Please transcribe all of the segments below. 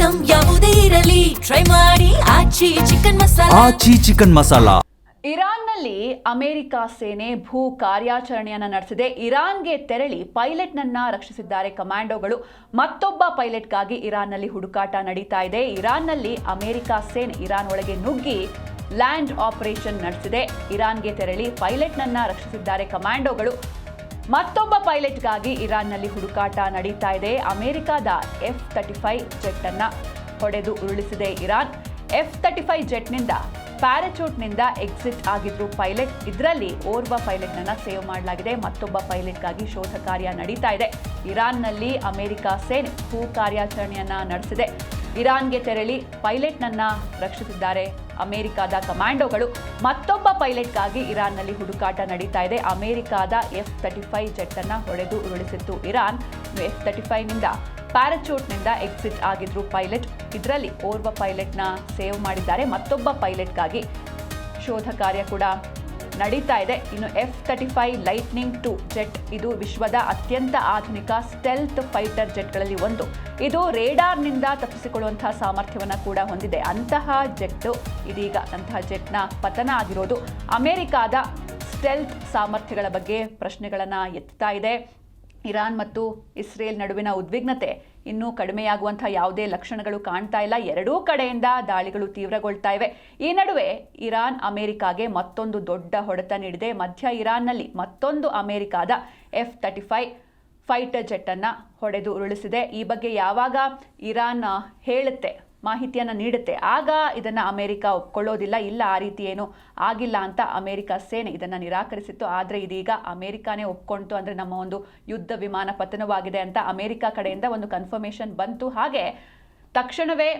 Item ಯಾವುದೇ ಇರಲಿ try ಮಾಡಿ ಆಚಿ ಚಿಕನ್ ಮಸಾಲಾ. ಇರಾನ್ನಲ್ಲಿ ಅಮೆರಿಕ ಸೇನೆ ಭೂ ಕಾರ್ಯಾಚರಣೆಯನ್ನು ನಡೆಸಿದೆ. ಇರಾನ್ಗೆ ತೆರಳಿ ಪೈಲಟ್ನನ್ನ ರಕ್ಷಿಸಿದ್ದಾರೆ ಕಮಾಂಡೋಗಳು. ಮತ್ತೊಬ್ಬ ಪೈಲಟ್ಗಾಗಿ ಇರಾನ್ನಲ್ಲಿ ಹುಡುಕಾಟ ನಡೀತಾ ಇದೆ. ಇರಾನ್ನಲ್ಲಿ ಅಮೆರಿಕ ಸೇನೆ ಇರಾನ್ ಒಳಗೆ ನುಗ್ಗಿ ಲ್ಯಾಂಡ್ ಆಪರೇಷನ್ ನಡೆಸಿದೆ. ಇರಾನ್ಗೆ ತೆರಳಿ ಪೈಲಟ್ನನ್ನ ರಕ್ಷಿಸಿದ್ದಾರೆ ಕಮಾಂಡೋಗಳು. ಮತ್ತೊಬ್ಬ ಪೈಲಟ್ಗಾಗಿ ಇರಾನ್ನಲ್ಲಿ ಹುಡುಕಾಟ ನಡೀತಾ ಇದೆ. ಅಮೆರಿಕದ F-35 ಜೆಟ್ ಅನ್ನ ಹೊಡೆದು ಉರುಳಿಸಿದೆ ಇರಾನ್. F-35 ಜೆಟ್ನಿಂದ ಪ್ಯಾರಾಚೂಟ್ನಿಂದ ಎಕ್ಸಿಟ್ ಆಗಿದ್ರು ಪೈಲಟ್. ಇದರಲ್ಲಿ ಓರ್ವ ಪೈಲಟ್ನನ್ನ ಸೇವ್ ಮಾಡಲಾಗಿದೆ. ಮತ್ತೊಬ್ಬ ಪೈಲಟ್ಗಾಗಿ ಶೋಧ ಕಾರ್ಯ ನಡೀತಾ ಇದೆ. ಇರಾನ್ನಲ್ಲಿ ಅಮೆರಿಕ ಸೇನೆ ಭೂ ಕಾರ್ಯಾಚರಣೆಯನ್ನ ನಡೆಸಿದೆ. ಇರಾನ್ಗೆ ತೆರಳಿ ಪೈಲಟ್ನನ್ನ ರಕ್ಷಿಸಿದ್ದಾರೆ ಅಮೆರಿಕದ ಕಮಾಂಡೋಗಳು. ಮತ್ತೊಬ್ಬ ಪೈಲಟ್ಗಾಗಿ ಇರಾನ್ನಲ್ಲಿ ಹುಡುಕಾಟ ನಡೀತಾ ಇದೆ. ಅಮೆರಿಕದ F-35 ಜೆಟ್ ಅನ್ನ ಹೊಡೆದು ಉರುಳಿಸಿತ್ತು ಇರಾನ್. F-35ನಿಂದ ಪ್ಯಾರಾಚೂಟ್ನಿಂದ ಎಕ್ಸಿಟ್ ಆಗಿದ್ರು ಪೈಲಟ್. ಇದರಲ್ಲಿ ಓರ್ವ ಪೈಲಟ್ನ ಸೇವ್ ಮಾಡಿದ್ದಾರೆ. ಮತ್ತೊಬ್ಬ ಪೈಲಟ್ಗಾಗಿ ಶೋಧ ಕಾರ್ಯ ಕೂಡ ನಡೀತಾ ಇದೆ. ಇನ್ನು F-35 ಲೈಟ್ನಿಂಗ್ 2 ಜೆಟ್ ಇದು ವಿಶ್ವದ ಅತ್ಯಂತ ಆಧುನಿಕ ಸ್ಟೆಲ್ತ್ ಫೈಟರ್ ಜೆಟ್ಗಳಲ್ಲಿ ಒಂದು. ಇದು ರೇಡಾರ್ನಿಂದ ತಪ್ಪಿಸಿಕೊಳ್ಳುವಂತಹ ಸಾಮರ್ಥ್ಯವನ್ನು ಕೂಡ ಹೊಂದಿದೆ. ಅಂತಹ ಜೆಟ್ನ ಪತನ ಆಗಿರೋದು ಅಮೆರಿಕದ ಸ್ಟೆಲ್ತ್ ಸಾಮರ್ಥ್ಯಗಳ ಬಗ್ಗೆ ಪ್ರಶ್ನೆಗಳನ್ನು ಎತ್ತಾ ಇದೆ. ಇರಾನ್ ಮತ್ತು ಇಸ್ರೇಲ್ ನಡುವಿನ ಉದ್ವಿಗ್ನತೆ ಇನ್ನೂ ಕಡಿಮೆಯಾಗುವಂತಹ ಯಾವುದೇ ಲಕ್ಷಣಗಳು ಕಾಣ್ತಾ ಇಲ್ಲ. ಎರಡೂ ಕಡೆಯಿಂದ ದಾಳಿಗಳು ತೀವ್ರಗೊಳ್ತಾ ಇವೆ. ಈ ನಡುವೆ ಇರಾನ್ ಅಮೆರಿಕಾಗೆ ಮತ್ತೊಂದು ದೊಡ್ಡ ಹೊಡೆತ ನೀಡಿದೆ. ಮಧ್ಯ ಇರಾನ್ನಲ್ಲಿ ಮತ್ತೊಂದು ಅಮೆರಿಕಾದ F-35 ಫೈಟರ್ ಜೆಟ್ ಅನ್ನ ಹೊಡೆದು ಉರುಳಿಸಿದೆ. ಈ ಬಗ್ಗೆ ಯಾವಾಗ ಇರಾನ್ ಹೇಳುತ್ತೆ, ಮಾಹಿತಿಯನ್ನು ನೀಡುತ್ತೆ, ಆಗ ಇದನ್ನು ಅಮೆರಿಕ ಒಪ್ಕೊಳ್ಳೋದಿಲ್ಲ. ಇಲ್ಲ, ಆ ರೀತಿ ಏನು ಆಗಿಲ್ಲ ಅಂತ ಅಮೆರಿಕ ಸೇನೆ ಇದನ್ನು ನಿರಾಕರಿಸಿತ್ತು. ಆದರೆ ಇದೀಗ ಅಮೆರಿಕಾನೇ ಒಪ್ಕೊಂತು. ಅಂದರೆ ನಮ್ಮ ಒಂದು ಯುದ್ಧ ವಿಮಾನ ಪತನವಾಗಿದೆ ಅಂತ ಅಮೆರಿಕ ಕಡೆಯಿಂದ ಒಂದು ಕನ್ಫರ್ಮೇಷನ್ ಬಂತು. ಹಾಗೆ ತಕ್ಷಣವೇ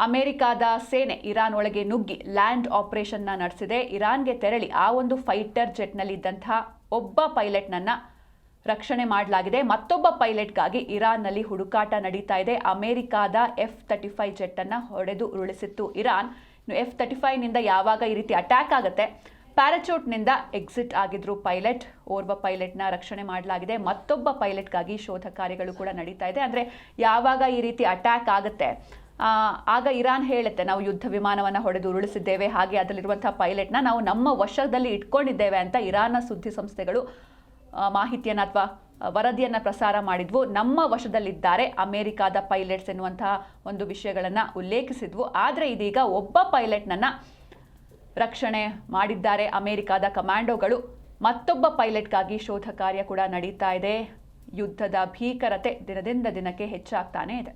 ಅಮೆರಿಕದ ಸೇನೆ ಇರಾನ್ ಒಳಗೆ ನುಗ್ಗಿ ಲ್ಯಾಂಡ್ ಆಪರೇಷನ್ನ ನಡೆಸಿದೆ. ಇರಾನ್ಗೆ ತೆರಳಿ ಆ ಒಂದು ಫೈಟರ್ ಜೆಟ್ನಲ್ಲಿ ಇದ್ದಂತಹ ಒಬ್ಬ ಪೈಲಟ್ನನ್ನ ರಕ್ಷಣೆ ಮಾಡಲಾಗಿದೆ. ಮತ್ತೊಬ್ಬ ಪೈಲಟ್ಗಾಗಿ ಇರಾನ್ನಲ್ಲಿ ಹುಡುಕಾಟ ನಡೀತಾ ಇದೆ. ಅಮೆರಿಕದ F-35 ಜೆಟ್ ಅನ್ನ ಹೊಡೆದು ಉರುಳಿಸಿತ್ತು ಇರಾನ್. F-35ನಿಂದ ಯಾವಾಗ ಈ ರೀತಿ ಅಟ್ಯಾಕ್ ಆಗುತ್ತೆ, ಪ್ಯಾರಾಚೂಟ್ನಿಂದ ಎಕ್ಸಿಟ್ ಆಗಿದ್ರು ಪೈಲಟ್. ಓರ್ವ ಪೈಲಟ್ನ ರಕ್ಷಣೆ ಮಾಡಲಾಗಿದೆ. ಮತ್ತೊಬ್ಬ ಪೈಲಟ್ಗಾಗಿ ಶೋಧ ಕಾರ್ಯಗಳು ಕೂಡ ನಡೀತಾ ಇದೆ. ಅಂದರೆ ಯಾವಾಗ ಈ ರೀತಿ ಅಟ್ಯಾಕ್ ಆಗುತ್ತೆ ಆಗ ಇರಾನ್ ಹೇಳುತ್ತೆ, ನಾವು ಯುದ್ಧ ವಿಮಾನವನ್ನು ಹೊಡೆದು ಉರುಳಿಸಿದ್ದೇವೆ, ಹಾಗೆ ಅದರಲ್ಲಿರುವಂತಹ ಪೈಲಟ್ನ ನಾವು ನಮ್ಮ ವಶದಲ್ಲಿ ಇಟ್ಕೊಂಡಿದ್ದೇವೆ ಅಂತ ಇರಾನ್ನ ಸುದ್ದಿ ಸಂಸ್ಥೆಗಳು ಮಾಹಿತಿಯನ್ನು ಅಥವಾ ವರದಿಯನ್ನು ಪ್ರಸಾರ ಮಾಡಿದ್ವು. ನಮ್ಮ ವಶದಲ್ಲಿದ್ದಾರೆ ಅಮೆರಿಕದ ಪೈಲಟ್ಸ್ ಎನ್ನುವಂತಹ ಒಂದು ವಿಷಯಗಳನ್ನು ಉಲ್ಲೇಖಿಸಿದ್ವು. ಆದರೆ ಇದೀಗ ಒಬ್ಬ ಪೈಲಟ್ನನ್ನ ರಕ್ಷಣೆ ಮಾಡಿದ್ದಾರೆ ಅಮೆರಿಕದ ಕಮಾಂಡೋಗಳು. ಮತ್ತೊಬ್ಬ ಪೈಲಟ್ಗಾಗಿ ಶೋಧ ಕಾರ್ಯ ಕೂಡ ನಡೀತಾ ಇದೆ. ಯುದ್ಧದ ಭೀಕರತೆ ದಿನದಿಂದ ದಿನಕ್ಕೆ ಹೆಚ್ಚಾಗ್ತಾನೇ ಇದೆ.